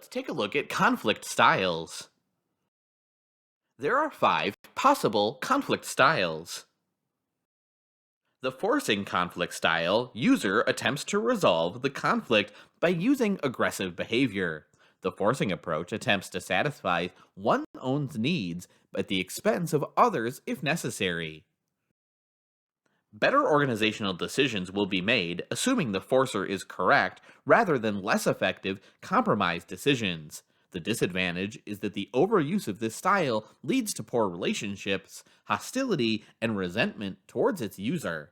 Let's take a look at conflict styles. There are 5 possible conflict styles. The forcing conflict style user attempts to resolve the conflict by using aggressive behavior. The forcing approach attempts to satisfy one's own needs at the expense of others if necessary. Better organizational decisions will be made, assuming the forcer is correct, rather than less effective, compromised decisions. The disadvantage is that the overuse of this style leads to poor relationships, hostility, and resentment towards its user.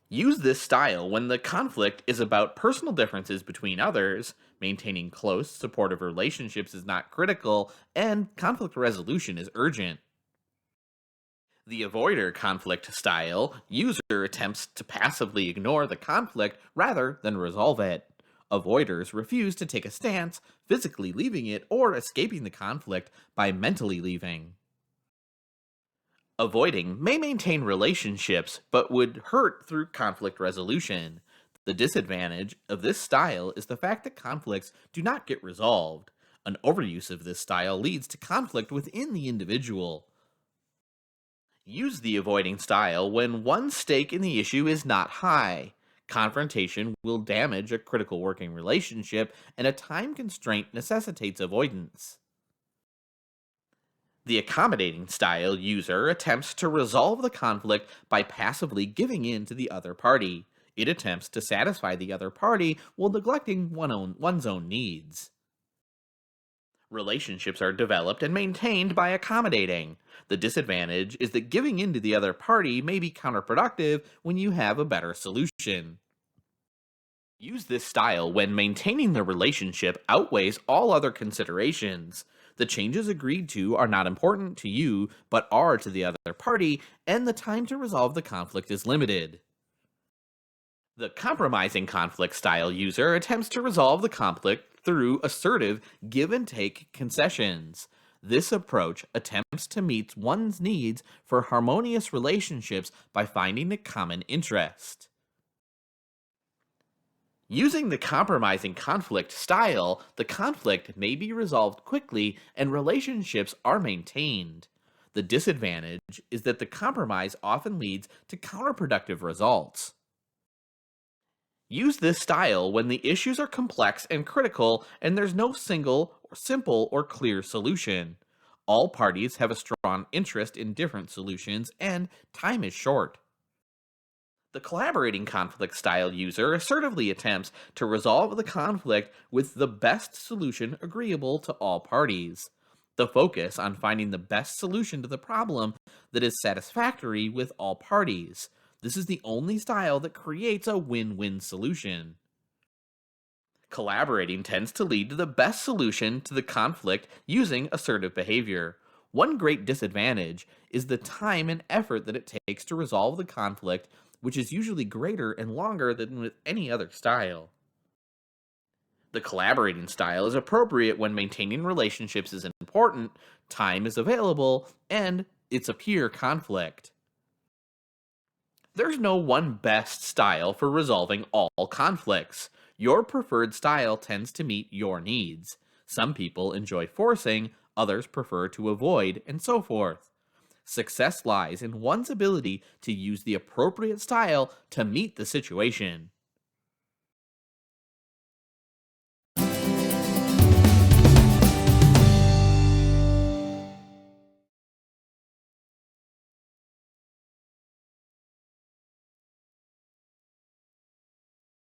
Use this style when the conflict is about personal differences between others, maintaining close, supportive relationships is not critical, and conflict resolution is urgent. The avoider conflict style user attempts to passively ignore the conflict rather than resolve it. Avoiders refuse to take a stance, physically leaving it or escaping the conflict by mentally leaving. Avoiding may maintain relationships but would hurt through conflict resolution. The disadvantage of this style is the fact that conflicts do not get resolved. An overuse of this style leads to conflict within the individual. Use the avoiding style when one's stake in the issue is not high. Confrontation will damage a critical working relationship, and a time constraint necessitates avoidance. The accommodating style user attempts to resolve the conflict by passively giving in to the other party. It attempts to satisfy the other party while neglecting one's own needs. Relationships are developed and maintained by accommodating. The disadvantage is that giving in to the other party may be counterproductive when you have a better solution. Use this style when maintaining the relationship outweighs all other considerations. The changes agreed to are not important to you, but are to the other party, and the time to resolve the conflict is limited. The compromising conflict style user attempts to resolve the conflict through assertive give and take concessions. This approach attempts to meet one's needs for harmonious relationships by finding a common interest. Using the compromising conflict style, the conflict may be resolved quickly and relationships are maintained. The disadvantage is that the compromise often leads to counterproductive results. Use this style when the issues are complex and critical and there's no single, simple, or clear solution. All parties have a strong interest in different solutions and time is short. The collaborating conflict style user assertively attempts to resolve the conflict with the best solution agreeable to all parties. The focus on finding the best solution to the problem that is satisfactory with all parties. This is the only style that creates a win-win solution. Collaborating tends to lead to the best solution to the conflict using assertive behavior. One great disadvantage is the time and effort that it takes to resolve the conflict, which is usually greater and longer than with any other style. The collaborating style is appropriate when maintaining relationships is important, time is available, and it's a peer conflict. There's no one best style for resolving all conflicts. Your preferred style tends to meet your needs. Some people enjoy forcing, others prefer to avoid, and so forth. Success lies in one's ability to use the appropriate style to meet the situation.